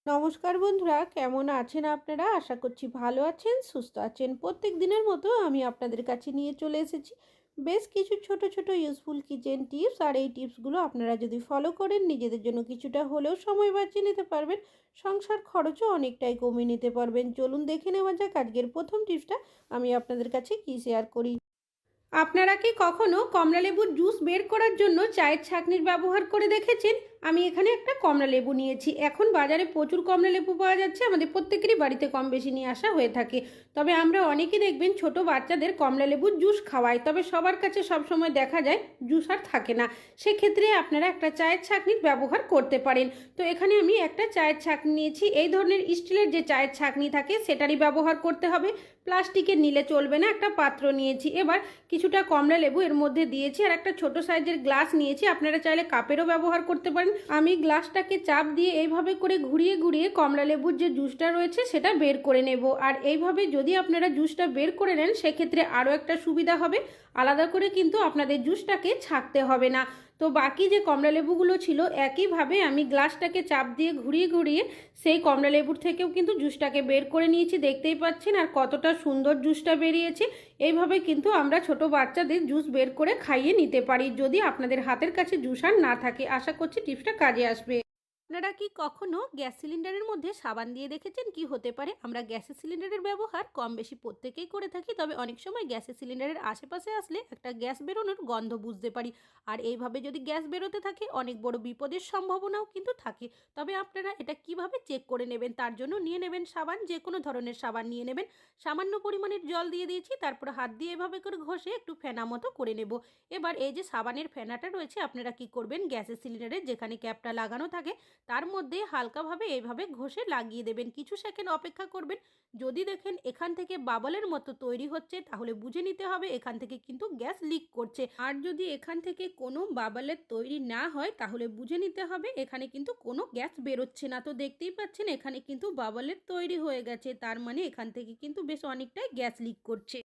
নমস্কার বন্ধুরা, কেমন আছেন আপনারা? আশা করছি ভালো আছেন, সুস্থ আছেন। প্রত্যেক দিনের মতো আমি আপনাদের কাছে নিয়ে চলে এসেছি বেশ কিছু ছোট ছোট ইউজফুল কিচেন টিপস। আর এই টিপসগুলো আপনারা যদি ফলো করেন, নিজেদের জন্য কিছুটা হলেও সময় বাঁচিয়ে নিতে পারবেন, সংসার খরচও অনেকটাই কমিয়ে নিতে পারবেন। চলুন দেখে নেওয়া যাক আজকের প্রথম টিপসটা আমি আপনাদের কাছে কি শেয়ার করি। আপনারা কি কখনো কমলালেবুর জুস বের করার জন্য চায়ের ছাঁকনির ব্যবহার করে দেখেছেন? আমি এখানে একটা কমলালেবু নিয়েছি। এখন বাজারে প্রচুর কমলালেবু পাওয়া যাচ্ছে, আমাদের প্রত্যেকেরই বাড়িতে কম বেশি নিয়ে আসা হয়ে থাকে। তবে আমরা অনেকেই দেখবেন ছোট বাচ্চাদের কমলালেবুর জুস খাওয়াই, তবে সবার কাছে সবসময় দেখা যায় জুস আর থাকে না। সেক্ষেত্রে আপনারা একটা চায়ের ছাঁকনির ব্যবহার করতে পারেন। তো এখানে আমি একটা চায়ের ছাঁকনি নিয়েছি। এই ধরনের স্টিলের যে চায়ের ছাঁকনি থাকে সেটারই ব্যবহার করতে হবে, প্লাস্টিকের নিলে চলবে না। একটা পাত্র নিয়েছি, এবার কিছুটা কমলা লেবু এর মধ্যে দিয়েছি আর একটা ছোট সাইজের গ্লাস নিয়েছি। আপনারা চাইলে কাপেরও ব্যবহার করতে পারেন। আমি গ্লাসটাকে চাপ দিয়ে এইভাবে করে ঘুরিয়ে ঘুরিয়ে কমলা লেবুর যে জুসটা রয়েছে সেটা বের করে নেব। আর এইভাবে যদি আপনারা জুসটা বের করে নেন সেক্ষেত্রে আরও একটা সুবিধা হবে, আলাদা করে কিন্তু আপনাদের জুসটাকে ছাঁকতে হবে না। তো বাকি যে কমলা লেবুগুলো ছিল একইভাবে আমি গ্লাসটাকে চাপ দিয়ে ঘুরিয়ে ঘুরিয়ে সেই কমলা লেবুর থেকেও কিন্তু জুসটাকে বের করে নিয়েছি। দেখতেই পাচ্ছেন আর কতটা সুন্দর জুসটা বেরিয়েছে। এইভাবে কিন্তু আমরা ছোট বাচ্চাদের জুস বের করে খাইয়ে নিতে পারি, যদি আপনাদের হাতের কাছে জুসার না থাকে। আশা করছি টিপসটা কাজে আসবে। আপনারা কি কখনো গ্যাস সিলিন্ডারের মধ্যে সাবান দিয়ে দেখেছেন? কি হতে পারে? আমরা গ্যাসের সিলিন্ডারের ব্যবহার কম বেশি প্রত্যেকেই করে থাকি, তবে অনেক সময় গ্যাসের সিলিন্ডারের আশেপাশে আসলে একটা গ্যাস বেরোনোর গন্ধ বুঝতে পারি। আর এইভাবে যদি গ্যাস বেরোতে থাকে অনেক বড় বিপদের সম্ভাবনাও কিন্তু থাকে। তবে আপনারা এটা কিভাবে চেক করে নেবেন, তার জন্য নিয়ে নেবেন সাবান, যে কোনো ধরনের সাবান নিয়ে নেবেন। সামান্য পরিমাণের জল দিয়ে দিয়েছি, তারপর হাত দিয়ে এভাবে করে ঘষে একটু ফেনা মতো করে নেব। এবার এই যে সাবানের ফেনাটা রয়েছে আপনারা কি করবেন, গ্যাসের সিলিন্ডারের যেখানে ক্যাপটা লাগানো থাকে তার মধ্যে হালকাভাবে এইভাবে ঘষে লাগিয়ে দেবেন। কিছু সেকেন্ড অপেক্ষা করবেন। যদি দেখেন এখান থেকে বাবলের মতো তৈরি হচ্ছে তাহলে বুঝে নিতে হবে এখান থেকে কিন্তু গ্যাস লিক করছে। আর যদি এখান থেকে কোনো বাবলের তৈরি না হয় তাহলে বুঝে নিতে হবে এখানে কিন্তু কোনো গ্যাস বেরোচ্ছে না। তো দেখতেই পাচ্ছেন এখানে কিন্তু বাবলের তৈরি হয়ে গেছে, তার মানে এখান থেকে কিন্তু বেশ অনেকটাই গ্যাস লিক করছে।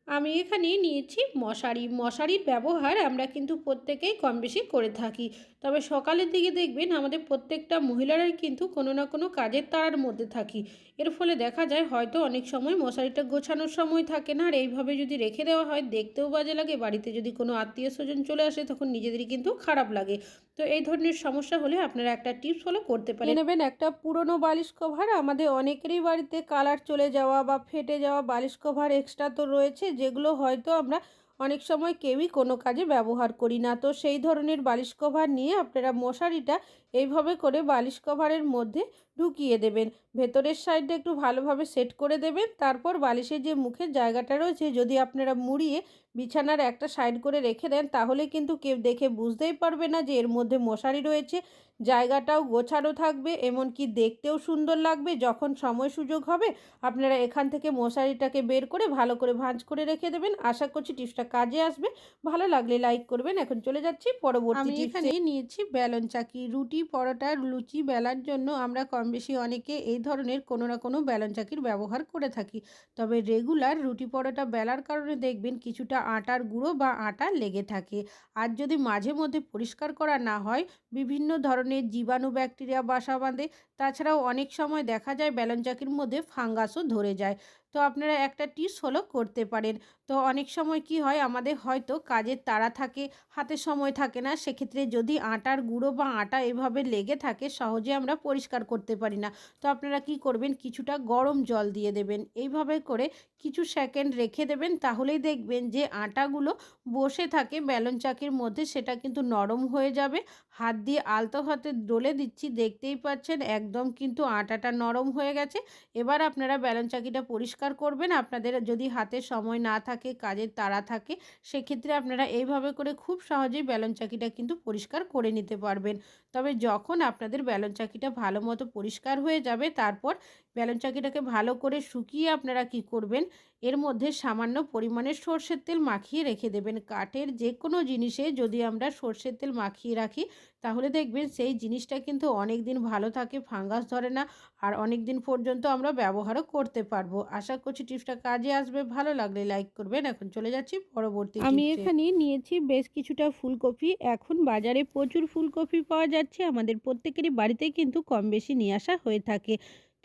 আমি এখানে নিয়েছি মশারি। মশারির ব্যবহার আমরা কিন্তু প্রত্যেকেই কম বেশি করে থাকি। তবে সকালের দিকে দেখবেন আমাদের প্রত্যেকটা মহিলারাই কিন্তু কোনো না কোনো কাজের তাড়ার মধ্যে থাকি। এর ফলে দেখা যায় হয়তো অনেক সময় মশারিটা গোছানোর সময় থাকে না, আর এইভাবে যদি রেখে দেওয়া হয় দেখতেও বাজে লাগে। বাড়িতে যদি কোনো আত্মীয় স্বজন চলে আসে তখন নিজেদেরই কিন্তু খারাপ লাগে। তো এই ধরনের সমস্যা হলে আপনারা একটা টিপস ফলো করতে পারেন। নেবেন একটা পুরনো বালিশ কভার। আমাদের অনেকেরই বাড়িতে কালার চলে যাওয়া বা ফেটে যাওয়া বালিশ কভার এক্সট্রা তো রয়েছে, যেগুলো হয়তো আমরা অনেক সময় কেউই কোনো কাজে ব্যবহার করি না। তো সেই ধরনের বালিশ কভার নিয়ে আপনারা মশারিটা এইভাবে করে বালিশ কভারের মধ্যে ঢুকিয়ে দেবেন। ভেতরের সাইডটা একটু ভালোভাবে সেট করে দেবেন। তারপর বালিশের যে মুখের জায়গাটা রয়েছে যদি আপনারা মুড়িয়ে বিছানার একটা সাইড করে রেখে দেন তাহলে কিন্তু কেউ দেখে বুঝতেই পারবে না যে এর মধ্যে মশারি রয়েছে। জায়গাটাও গোছানো থাকবে, এমনকি দেখতেও সুন্দর লাগবে। যখন সময় সুযোগ হবে আপনারা এখান থেকে মশারিটাকে বের করে ভালো করে ভাঁজ করে রেখে দেবেন। আশা করছি টিপসটা কাজে আসবে। ভালো লাগলে লাইক করবেন। এখন চলে যাচ্ছি পরবর্তী টিপসে। আমি এখানে নিয়েছি বেলন চাকি। রুটি, পরোটা, লুচি বেলার জন্য আমরা কম বেশি অনেকে এই ধরনের কোনো না কোনো বেলন চাকির ব্যবহার করে থাকি। তবে রেগুলার রুটি পরোটা বেলার কারণে দেখবেন কিছুটা আটার গুঁড়ো বা আটা লেগে থাকে। আর যদি মাঝে মধ্যে পরিষ্কার করা না হয় বিভিন্ন ধরনের জীবাণু ব্যাকটেরিয়া বাসা বাঁধে। তাছাড়াও অনেক সময় দেখা যায় বেলন চাকির মধ্যে ফাঙ্গাসও ধরে যায়। তো আপনারা একটা টিপস ফলো করতে পারেন। তো অনেক সময় কি হয় আমাদের হয়তো কাজের তাড়া থাকে, হাতে সময় থাকে না, সেক্ষেত্রে যদি আটার গুঁড়ো বা আটা এভাবে লেগে থাকে সহজে আমরা পরিষ্কার করতে পারি না। তো আপনারা কি করবেন, কিছুটা গরম জল দিয়ে দেবেন। এইভাবে করে কিছু সেকেন্ড রেখে দেবেন, তাহলেই দেখবেন যে আটাগুলো বসে থাকে বেলন চাকির মধ্যে সেটা কিন্তু নরম হয়ে যাবে। হাত দিয়ে আলতো হাতে ডলে দিচ্ছি, দেখতেই পাচ্ছেন একদম কিন্তু আটাটা নরম হয়ে গেছে। এবার আপনারা বেলন চাকিটা পরিষ্কার করবেন। আপনাদের যদি হাতে সময় না থাকে, কাজের তাড়া থাকে, সেক্ষেত্রে আপনারা এইভাবে করে খুব সহজেই বেলন চাকিটা কিন্তু পরিষ্কার করে নিতে পারবেন। তবে যখন আপনাদের বেলন চাকিটা ভালো মতো পরিষ্কার হয়ে যাবে তারপর বেলন চাকিটাকে ভালো করে শুকিয়ে আপনারা কি করবেন, এর মধ্যে সামান্য পরিমাণে সর্ষের তেল মাখিয়ে রেখে দেবেন। কাঠের যে কোনো জিনিসে যদি আমরা সর্ষের তেল মাখিয়ে রাখি তাহলে দেখবেন সেই জিনিসটা কিন্তু অনেক দিন ভালো থাকে, ফাঙ্গাস ধরে না, আর অনেক দিন পর্যন্ত আমরা ব্যবহারও করতে পারবো। আশা করছি টিপসটা কাজে আসবে। ভালো লাগলে লাইক করবেন। এখন চলে যাচ্ছি পরবর্তী টিপসে। আমি এখানে নিয়েছি বেশ কিছুটা ফুলকপি। এখন বাজারে প্রচুর ফুলকপি পাওয়া যাচ্ছে। যাচ্ছি আমাদের প্রত্যেকেরই বাড়িতেই কিন্তু কম বেশি নিয়ে আসা হয়ে থাকে।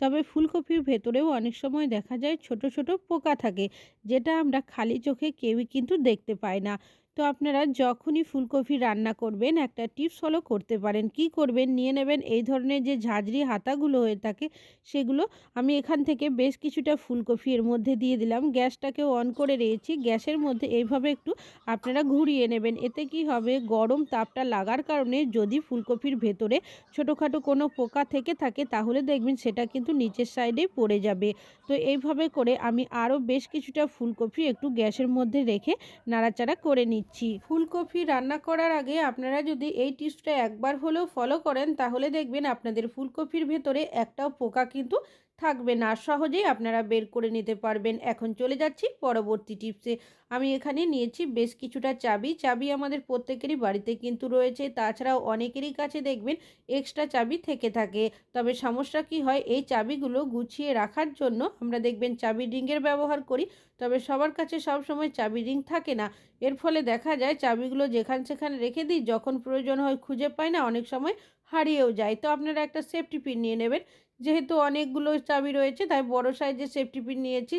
তবে ফুলকপির ভেতরেও অনেক সময় দেখা যায় ছোট ছোট পোকা থাকে, যেটা আমরা খালি চোখে কেউই কিন্তু দেখতে পাই না। তো আপনারা যখনই ফুলকপি রান্না করবেন একটা টিপস ফলো করতে পারেন। কি করবেন, নিয়ে নেবেন এই ধরনের যে ঝাঁঝরি হাতাগুলো হয়ে থাকে সেগুলো। আমি এখান থেকে বেশ কিছুটা ফুলকপি এর মধ্যে দিয়ে দিলাম। গ্যাসটাকেও অন করে রয়েছি। গ্যাসের মধ্যে এইভাবে একটু আপনারা ঘুরিয়ে নেবেন। এতে কি হবে, গরম তাপটা লাগার কারণে যদি ফুলকপির ভেতরে ছোটোখাটো কোনো পোকা থেকে থাকে তাহলে দেখবেন সেটা কিন্তু নিচের সাইডেই পড়ে যাবে। তো এইভাবে করে আমি আরও বেশ কিছুটা ফুলকপি একটু গ্যাসের মধ্যে রেখে নাড়াচাড়া করে নিচ্ছি। ফুলকপি রান্না করার আগে আপনারা যদি এই টিপসটা একবার হলেও ফলো করেন তাহলে দেখবেন আপনাদের ফুলকপির ভেতরে একটাও পোকা কিন্তু থাকবে না। সহজেই আপনারা বের করে নিতে পারবেন। এখন চলে যাচ্ছি পরবর্তী টিপসে। আমি এখানে নিয়েছি বেশ কিছুটা চাবি। চাবি আমাদের প্রত্যেকেরই বাড়িতে কিন্তু রয়েছে। তাছাড়াও অনেকেরই কাছে দেখবেন এক্সট্রা চাবি থেকে থাকে। তবে সমস্যা কি হয়, এই চাবিগুলো গুছিয়ে রাখার জন্য আমরা দেখবেন চাবির রিংয়ের ব্যবহার করি। তবে সবার কাছে সবসময় চাবির রিং থাকে না। এর ফলে দেখা যায় চাবিগুলো যেখানে সেখানে রেখে দিই, যখন প্রয়োজন হয় খুঁজে পাই না, অনেক সময় হারিয়েও যায়। তো আপনারা একটা সেফটি পিন নিয়ে নেবেন। যেহেতু অনেকগুলো চাবি রয়েছে তাই বড় সাইজের সেফটি পিন নিয়েছি।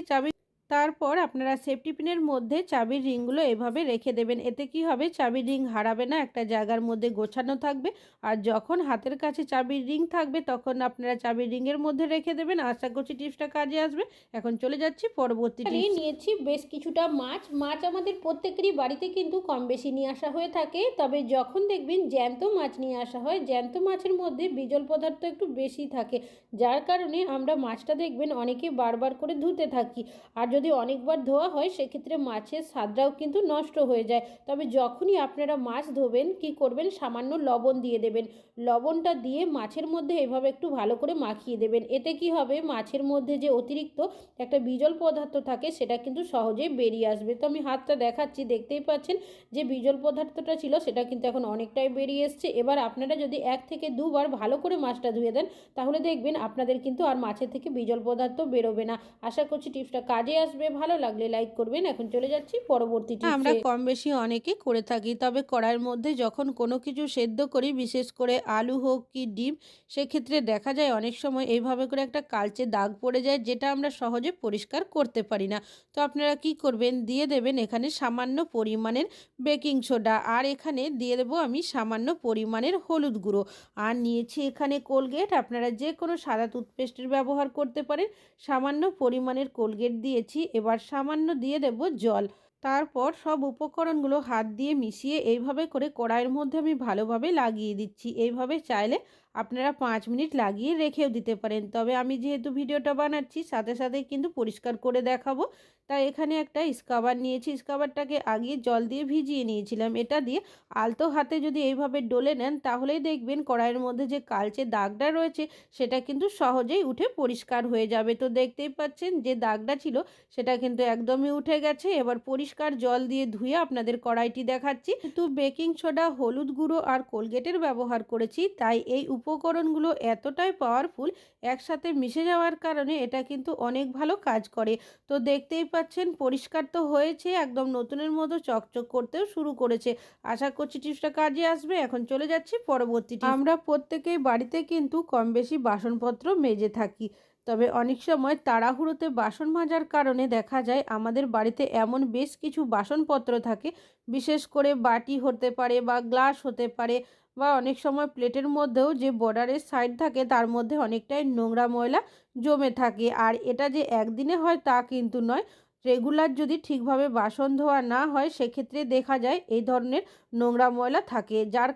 তারপর আপনারা সেফটি পিনের মধ্যে চাবির রিংগুলো এভাবে রেখে দেবেন। এতে কি হবে, চাবির রিং হারাবে না, একটা জায়গার মধ্যে গোছানো থাকবে। আর যখন হাতের কাছে চাবির রিং থাকবে তখন আপনারা চাবির রিংয়ের মধ্যে রেখে দেবেন। আশা করছি টিপসটা কাজে আসবে। এখন চলে যাচ্ছি পরবর্তী টিপস। নিয়েছি বেশ কিছুটা মাছ। মাছ আমাদের প্রত্যেকেরই বাড়িতে কিন্তু কম বেশি নিয়ে আসা হয়ে থাকে। তবে যখন দেখবেন জ্যান্ত মাছ নিয়ে আসা হয়, জ্যান্ত মাছের মধ্যে বিজল পদার্থ একটু বেশি থাকে, যার কারণে আমরা মাছটা দেখবেন অনেকে বারবার করে ধুতে থাকি। আর যদি অনেকবার ধোয়া হয় সেক্ষেত্রে মাছের স্বাদটাও কিন্তু নষ্ট হয়ে যায়। তবে যখনই আপনারা মাছ ধোবেন কি করবেন, সামান্য লবণ দিয়ে দেবেন। লবণটা দিয়ে মাছের মধ্যে এভাবে একটু ভালো করে মাখিয়ে দেবেন। এতে কি হবে, মাছের মধ্যে যে অতিরিক্ত একটা বিজল পদার্থ থাকে সেটা কিন্তু সহজেই বেরিয়ে আসবে। তো আমি হাতটা দেখাচ্ছি, দেখতেই পাচ্ছেন যে বিজল পদার্থটা ছিল সেটা কিন্তু এখন অনেকটাই বেরিয়ে এসছে। এবার আপনারা যদি 1 থেকে 2 বার ভালো করে মাছটা ধুয়ে দেন তাহলে দেখবেন আপনাদের কিন্তু আর মাছের থেকে বিজল পদার্থ বেরোবে না। আশা করছি টিপসটা কাজে আসবে। ভালো লাগলে লাইক করবেন। এখন চলে যাচ্ছি পরবর্তী টিপসে। আমরা কম বেশি অনেকেই করে থাকি। তবে কড়াইয়ের মধ্যে যখন কোনো কিছু সেদ্ধ করি, বিশেষ করে আলু হোক কি ডিম, সেক্ষেত্রে দেখা যায় অনেক সময় এইভাবে করে একটা কালচে দাগ পড়ে যায়, যেটা আমরা সহজে পরিষ্কার করতে পারি না। তো আপনারা কি করবেন, দিয়ে দেবেন এখানে সামান্য পরিমাণের বেকিং সোডা, আর এখানে দিয়ে দেবো আমি সামান্য পরিমাণের হলুদ গুঁড়ো। আর নিয়েছি এখানে কোলগেট। আপনারা যে কোনো সাদা টুথপেস্টের ব্যবহার করতে পারেন। সামান্য পরিমাণের কোলগেট দিয়েছি। এবার সামান্য দিয়ে দেব জল। তারপর সব উপকরণগুলো হাত দিয়ে মিশিয়ে এইভাবে করে কড়াইয়ের মধ্যে আমি ভালোভাবে লাগিয়ে দিচ্ছি। এইভাবে চাইলে আপনারা 5 মিনিট লাগিয়ে রেখেও দিতে পারেন। তবে আমি যেহেতু ভিডিওটা বানাচ্ছি সাথে সাথেই কিন্তু পরিষ্কার করে দেখাবো, তাই এখানে একটা স্ক্রাবার নিয়েছি। স্ক্রাবারটাকে আগে জল দিয়ে ভিজিয়ে নিয়েছিলাম। এটা দিয়ে আলতো হাতে যদি এইভাবে ডলে নেন তাহলেই দেখবেন কড়াইয়ের মধ্যে যে কালচে দাগটা রয়েছে সেটা কিন্তু সহজেই উঠে পরিষ্কার হয়ে যাবে। তো দেখতেই পাচ্ছেন যে দাগটা ছিল সেটা কিন্তু একদমই উঠে গেছে। এবার পরিষ্কার জল দিয়ে ধুয়ে আপনাদের কড়াইটি দেখাচ্ছি। কিন্তু বেকিং সোডা, হলুদ গুঁড়ো আর কোলগেটের ব্যবহার করেছি, তাই এই উপকরণগুলো এতটাই পাওয়ারফুল, একসাথে মিশে যাওয়ার কারণে এটা কিন্তু অনেক ভালো কাজ করে। তো দেখতেই পাচ্ছেন পরিষ্কার তো হয়েছে, একদম নতুনের মতো চকচক করতেও শুরু করেছে। আশা করছি টিপসটা কাজে আসবে। এখন চলে যাচ্ছি পরবর্তী টিপস। আমরা প্রত্যেকেই বাড়িতে কিন্তু কম বেশি বাসনপত্র মেজে থাকি। তবে অনেক সময় তাড়াহুড়োতে বাসন মাজার কারণে দেখা যায় আমাদের বাড়িতে এমন বেশ কিছু বাসনপত্র থাকে, বিশেষ করে বাটি হতে পারে বা গ্লাস হতে পারে, বা অনেক সময় প্লেটের মধ্যেও যে বর্ডারের সাইড থাকে তার মধ্যে অনেকটাই নোংরা ময়লা জমে থাকে। আর এটা যে একদিনে হয় তা কিন্তু নয়। রেগুলার যদি ঠিকভাবে বাসন ধোয়া না হয় সেক্ষেত্রে দেখা যায় এই ধরনের নোংরা ময়লা থাকে, যার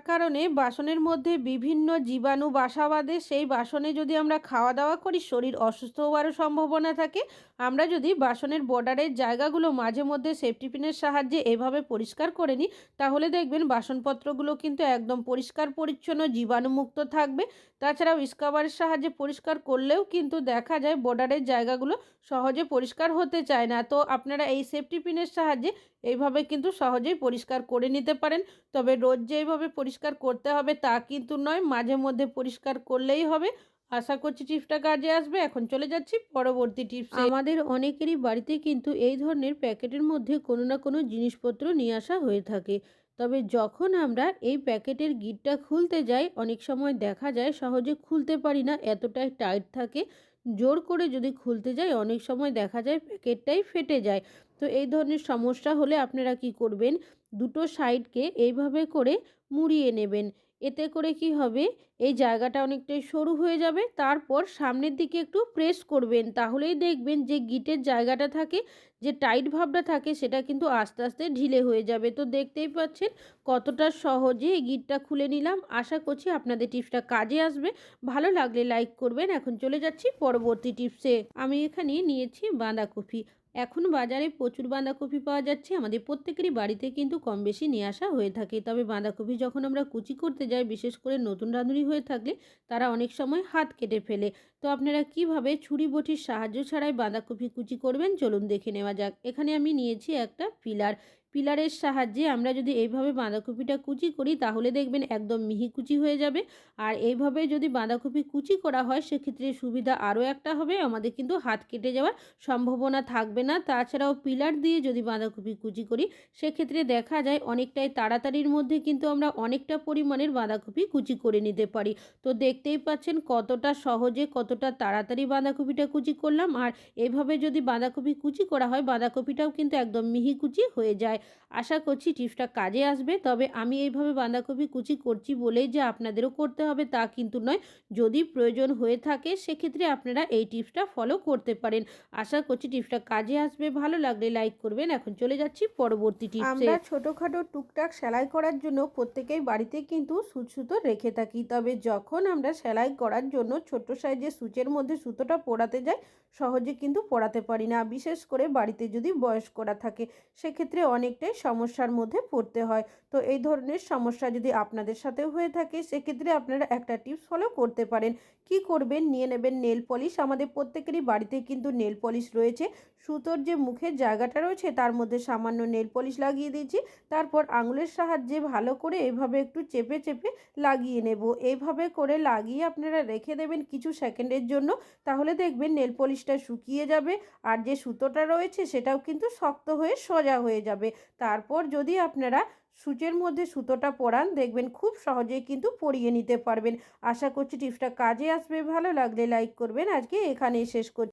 কারণে বাসনের মধ্যে বিভিন্ন জীবাণু বাসা বাঁধে। সেই বাসনে যদি আমরা খাওয়া দাওয়া করি শরীর অসুস্থ হওয়ারও সম্ভাবনা থাকে। আমরা যদি বাসনের বর্ডারের জায়গাগুলো মাঝে মধ্যে সেফটি পিনের সাহায্যে এভাবে পরিষ্কার করে নিই তাহলে দেখবেন বাসনপত্রগুলো কিন্তু একদম পরিষ্কার পরিচ্ছন্ন, জীবাণুমুক্ত থাকবে। তাছাড়াও স্ক্রাবারের সাহায্যে পরিষ্কার করলেও কিন্তু দেখা যায় বর্ডারের জায়গাগুলো সহজে পরিষ্কার হতে চায় না। তো আপনারা এই সেফটি পিনের সাহায্যে এইভাবে কিন্তু সহজেই পরিষ্কার করে নিতে পারেন। তবে রোজ যে এইভাবে পরিষ্কার করতে হবে তা কিন্তু নয়, মাঝে মধ্যে পরিষ্কার করলেই হবে। আশা করছি টিপসটা কাজে আসবে। এখন চলে যাচ্ছি পরবর্তী টিপসে। আমাদের অনেকেরই বাড়িতে কিন্তু এই ধরনের প্যাকেটের মধ্যে কোনো না কোনো জিনিসপত্র নিয়ে আসা হয়ে থাকে। তবে যখন আমরা এই প্যাকেটের গিঁটটা খুলতে যাই অনেক সময় দেখা যায় সহজে খুলতে পারি না, এতটাই টাইট থাকে। জোর করে যদি খুলতে যাই অনেক সময় দেখা যায় প্যাকেটটাই ফেটে যায়। তো এই ধরনের সমস্যা হলে আপনারা কি করবেন, দুটো সাইডকে এইভাবে করে মুড়িয়ে নেবেন। এতে করে কি হবে, এই জায়গাটা অনেকটাই সরু হয়ে যাবে। তারপর সামনের দিকে একটু প্রেস করবেন, তাহলেই দেখবেন যে গিঁটের জায়গাটা থাকে, যে টাইট ভাবটা থাকে, সেটা কিন্তু আস্তে আস্তে ঢিলে হয়ে যাবে। তো দেখতেই পাচ্ছেন কতটা সহজে এই গিঁটটা খুলে নিলাম। আশা করছি আপনাদের টিপসটা কাজে আসবে। ভালো লাগলে লাইক করবেন। এখন চলে যাচ্ছি পরবর্তী টিপসে। আমি এখানে নিয়েছি বাঁধাকপি। এখন বাজারে প্রচুর বাঁধাকপি পাওয়া যাচ্ছে। আমাদের প্রত্যেকেরই বাড়িতে কিন্তু কম বেশি নিয়ে আসা হয়ে থাকে। তবে বাঁধাকপি যখন আমরা কুচি করতে যাই, বিশেষ করে নতুন রাঁধুনি হয়ে থাকলে তারা অনেক সময় হাত কেটে ফেলে। তো আপনারা কিভাবে ছুরি বটির সাহায্য ছাড়াই বাঁধাকপি কুচি করবেন চলুন দেখে নেওয়া যাক। এখানে আমি নিয়েছি একটা পিলার। পিলারের সাহায্যে আমরা যদি এইভাবে বাঁধাকপিটা কুচি করি তাহলে দেখবেন একদম মিহি কুচি হয়ে যাবে। আর এইভাবে যদি বাঁধাকপি কুচি করা হয় সেক্ষেত্রে সুবিধা আরও একটা হবে, আমাদের কিন্তু হাত কেটে যাওয়ার সম্ভাবনা থাকবে না। তাছাড়াও পিলার দিয়ে যদি বাঁধাকপি কুচি করি সেক্ষেত্রে দেখা যায় অনেকটাই তাড়াতাড়ির মধ্যে কিন্তু আমরা অনেকটা পরিমাণের বাঁধাকপি কুচি করে নিতে পারি। তো দেখতেই পাচ্ছেন কতটা সহজে কতটা তাড়াতাড়ি বাঁধাকপিটা কুচি করলাম। আর এইভাবে যদি বাঁধাকপি কুচি করা হয় বাঁধাকপিটাও কিন্তু একদম মিহি কুচি হয়ে যায়। আশা করছি টিপসটা কাজে আসবে। তবে আমি এইভাবে বাঁধাকপি কুচি করছি বলেই যে আপনাদেরও করতে হবে তা কিন্তু নয়। যদি প্রয়োজন হয়ে থাকে সেক্ষেত্রে আপনারা এই টিপসটা ফলো করতে পারেন। আশা করছি টিপসটা কাজে আসবে। ভালো লাগলে লাইক করবেন। এখন চলে যাচ্ছি পরবর্তী টিপসে। আমরা ছোটোখাটো টুকটাক সেলাই করার জন্য প্রত্যেকেই বাড়িতে কিন্তু সূচ সুতো রেখে থাকি। তবে যখন আমরা সেলাই করার জন্য ছোট্ট সাইজের সূচের মধ্যে সুতোটা পরাতে যাই সহজে কিন্তু পরাতে পারি না। বিশেষ করে বাড়িতে যদি বয়স্করা থাকে সেক্ষেত্রে অনেকটাই সমস্যার মধ্যে পড়তে হয়। তো এই ধরনের সমস্যা যদি আপনাদের সাথেও হয়ে থাকে সেক্ষেত্রে আপনারা একটা টিপস ফলো করতে পারেন। কি করবেন, নিয়ে নেবেন নেল পলিশ। আমাদের প্রত্যেকেরই বাড়িতে কিন্তু নেল পলিশ রয়েছে। সুতোর যে মুখের জায়গাটা রয়েছে তার মধ্যে সামান্য নেল পলিশ লাগিয়ে দিয়েছি। তারপর আঙুলের সাহায্যে ভালো করে এভাবে একটু চেপে চেপে লাগিয়ে নেব। এইভাবে করে লাগিয়ে আপনারা রেখে দেবেন কিছু সেকেন্ডের জন্য। তাহলে দেখবেন নেল পলিশটা শুকিয়ে যাবে আর যে সুতোটা রয়েছে সেটাও কিন্তু শক্ত হয়ে সোজা হয়ে যাবে। তারপর যদি আপনারা সূচের মধ্যে সুতোটা পরান দেখবেন খুব সহজেই কিন্তু পরিয়ে নিতে পারবেন। আশা করছি টিপসটা কাজে আসবে। ভালো লাগলে লাইক করবেন। আজকে এখানেই শেষ করছি।